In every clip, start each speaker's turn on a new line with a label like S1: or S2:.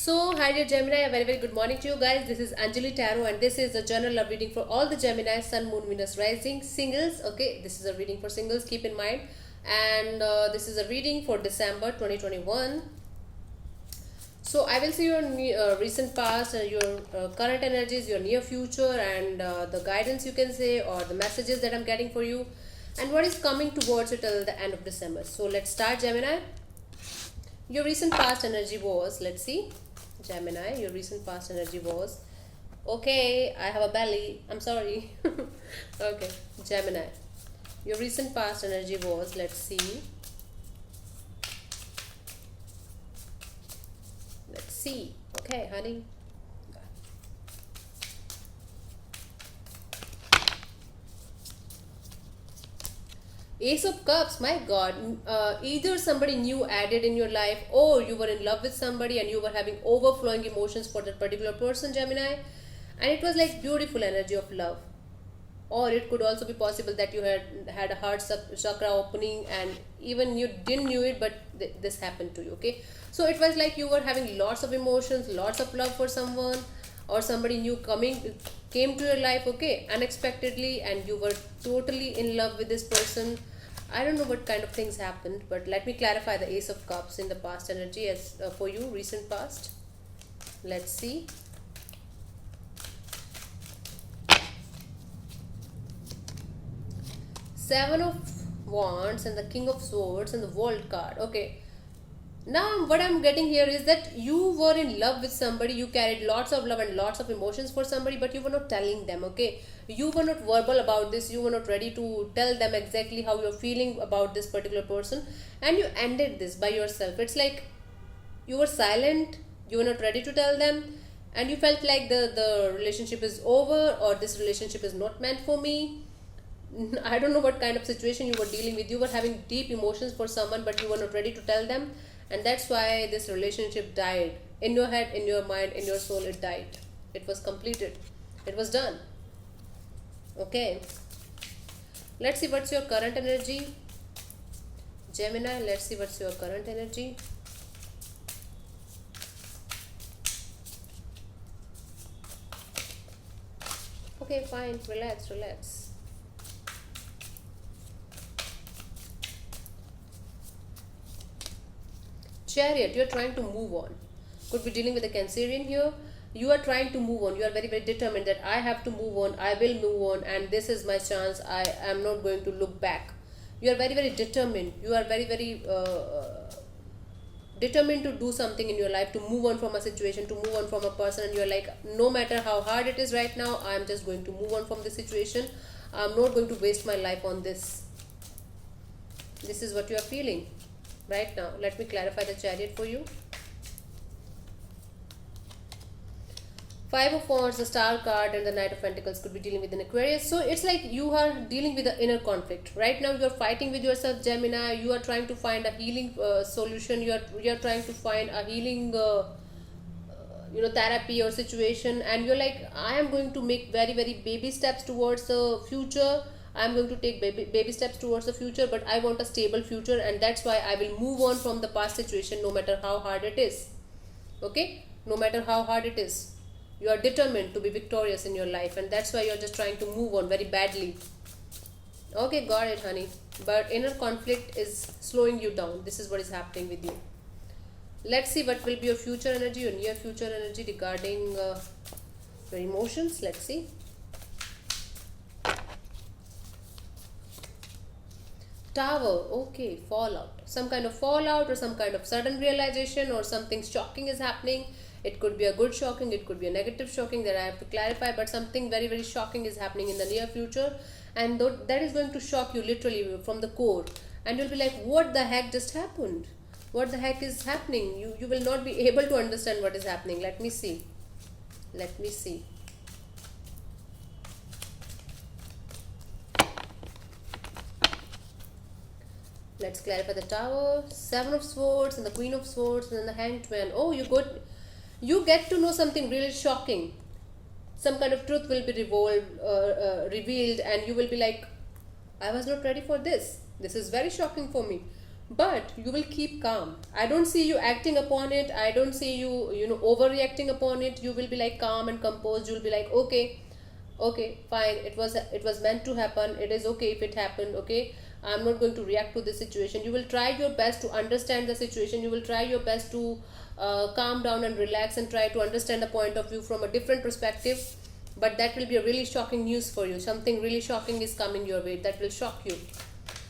S1: Hi dear Gemini, a very very good morning to you guys. This is Anjali Tarot, and this is a general love reading for all the Gemini, Sun, Moon, Venus, Rising, singles. Okay, this is a reading for singles. Keep in mind, and this is a reading for December 2021. So I will see your recent past, your current energies, your near future, and the guidance you can say, or the messages that I'm getting for you, and what is coming towards you till the end of December. So let's start, Gemini. Your recent past energy was, let's see, Gemini, your recent past energy was, okay, I have a belly, I'm sorry. Okay, Gemini, your recent past energy was, let's see, okay, honey. Ace of Cups, my God. Either somebody new added in your life, or you were in love with somebody and you were having overflowing emotions for that particular person, Gemini. And it was like beautiful energy of love. Or it could also be possible that you had a heart chakra opening and even you didn't knew it, but this happened to you, okay? So it was like you were having lots of emotions, lots of love for someone, or somebody new came to your life, okay, unexpectedly, and you were totally in love with this person. I don't know what kind of things happened, but let me clarify the Ace of Cups in the past energy as for you, recent past. Let's see. Seven of Wands and the King of Swords and the World card. Okay, now what I'm getting here is that you were in love with somebody, you carried lots of love and lots of emotions for somebody, but you were not telling them, okay? You were not verbal about this, you were not ready to tell them exactly how you're feeling about this particular person, and you ended this by yourself. It's like you were silent, you were not ready to tell them, and you felt like the relationship is over, or this relationship is not meant for me. I don't know what kind of situation you were dealing with. You were having deep emotions for someone, but you were not ready to tell them, and that's why this relationship died. In your head, in your mind, in your soul, it died. It was completed. It was done. Okay. Let's see what's your current energy. Gemini, let's see what's your current energy. Okay, fine. Relax, relax. Chariot, you're trying to move on. Could be dealing with a Cancerian here. You are trying to move on. You are very, very determined that I have to move on. I will move on, and this is my chance. I am not going to look back. You are very, very determined. You are very, very determined to do something in your life, to move on from a situation, to move on from a person, and you're like, no matter how hard it is right now, I'm just going to move on from this situation. I'm not going to waste my life on this. This is what you are feeling right now. Let me clarify the Chariot for you. Five of Wands, the Star card, and the Knight of Pentacles could be dealing with an Aquarius. So it's like you are dealing with the inner conflict right now. You are fighting with yourself, Gemini. You are trying to find a healing solution. You are trying to find a healing therapy or situation, and you're like, I am going to make very very baby steps towards the future. I'm going to take baby steps towards the future, but I want a stable future, and that's why I will move on from the past situation no matter how hard it is. Okay, no matter how hard it is, you are determined to be victorious in your life, and that's why you're just trying to move on very badly. Okay, got it, honey. But inner conflict is slowing you down. This is what is happening with you. Let's see what will be your future energy, your near future energy regarding your emotions. Let's see. Tower, okay, fallout. Some kind of fallout, or some kind of sudden realization, or something shocking is happening. It could be a good shocking, it could be a negative shocking that I have to clarify, but something very, very shocking is happening in the near future, and that is going to shock you literally from the core. And you'll be like, what the heck just happened? What the heck is happening? You will not be able to understand what is happening. Let me see. Let me see. Let's clarify the Tower, Seven of Swords, and the Queen of Swords, and then the Hanged Man. Oh, you get to know something really shocking. Some kind of truth will be revealed, and you will be like, I was not ready for this. This is very shocking for me. but you will keep calm. I don't see you acting upon it. I don't see you, overreacting upon it. You will be like calm and composed. You'll be like, okay, okay, fine, it was meant to happen. It is okay if it happened. Okay, I'm not going to react to this situation. You will try your best to understand the situation. You will try your best to calm down and relax and try to understand the point of view from a different perspective. But that will be a really shocking news for you. Something really shocking is coming your way that will shock you.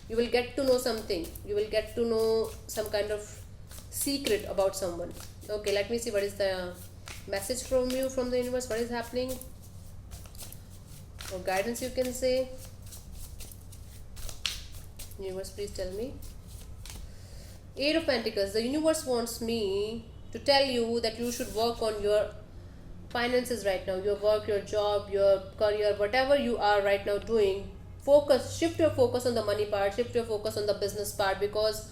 S1: You will get to know something. You will get to know some kind of secret about someone. Okay, let me see what is the message from you, from the universe. What is happening, or guidance you can say. Universe, please tell me. Eight of Pentacles. The universe wants me to tell you that you should work on your finances right now, your work, your job, your career, whatever you are right now doing. Focus, shift your focus on the money part, shift your focus on the business part, because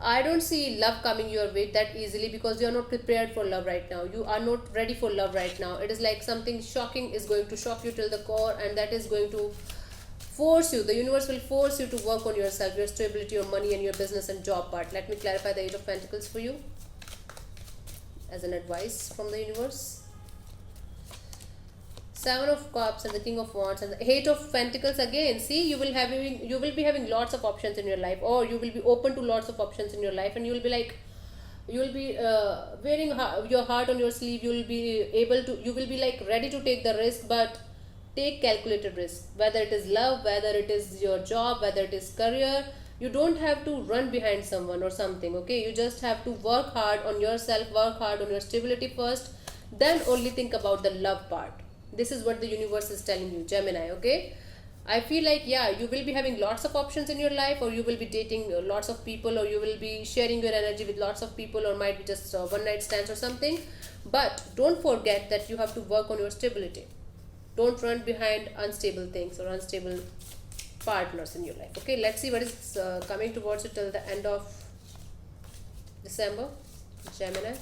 S1: I don't see love coming your way that easily, because you are not prepared for love right now. You are not ready for love right now. It is like something shocking is going to shock you till the core, and that is going to force you. The universe will force you to work on yourself, your stability, your money, and your business and job part. Let me clarify the Eight of Pentacles for you as an advice from the universe. Seven of Cups and the King of Wands and the Eight of Pentacles again. See, you will be having lots of options in your life, or you will be open to lots of options in your life, and you will be like, you will be wearing your heart on your sleeve. You will be like ready to take the risk, but take calculated risk. Whether it is love, whether it is your job, whether it is career, you don't have to run behind someone or something. Okay, you just have to work hard on yourself, work hard on your stability first, then only think about the love part. This is what the universe is telling you, Gemini. Okay, I feel like, yeah, you will be having lots of options in your life, or you will be dating lots of people, or you will be sharing your energy with lots of people, or might be just one night stands or something. But don't forget that you have to work on your stability. Don't run behind unstable things or unstable partners in your life. Okay, let's see what is coming towards you till the end of December, Gemini.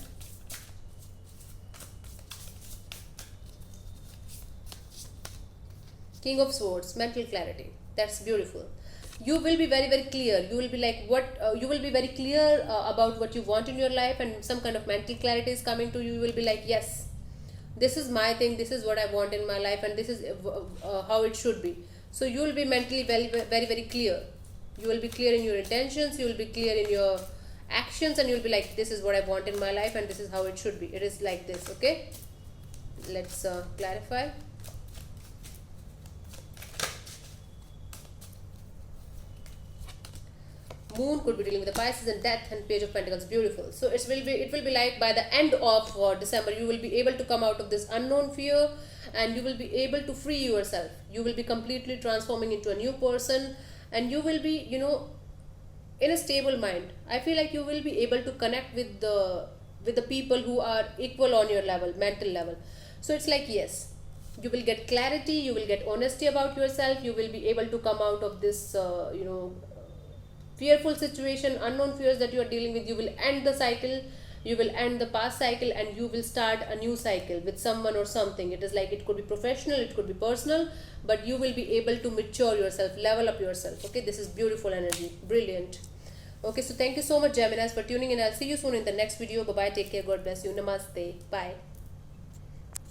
S1: King of Swords, mental clarity. That's beautiful. You will be very, very clear. You will be like, you will be very clear about what you want in your life, and some kind of mental clarity is coming to you. You will be like, yes, this is my thing, this is what I want in my life, and this is how it should be. So you will be mentally very, very, very clear. You will be clear in your intentions, you will be clear in your actions, and you will be like, this is what I want in my life, and this is how it should be. It is like this. Okay, let's clarify. Moon could be dealing with the Pisces and death, and Page of Pentacles. Beautiful. So it will be like by the end of December, you will be able to come out of this unknown fear, and you will be able to free yourself. You will be completely transforming into a new person, and you will be, in a stable mind. I feel like you will be able to connect with the people who are equal on your level, mental level. So it's like, yes, you will get clarity, you will get honesty about yourself. You will be able to come out of this fearful situation, unknown fears that you are dealing with. You will end the cycle, you will end the past cycle, and you will start a new cycle with someone or something. It is like, it could be professional, it could be personal, but you will be able to mature yourself, level up yourself. Okay, this is beautiful energy, brilliant. Okay, so thank you so much, Geminis, for tuning in. I'll see you soon in the next video. Bye bye, take care, God bless you, namaste, bye.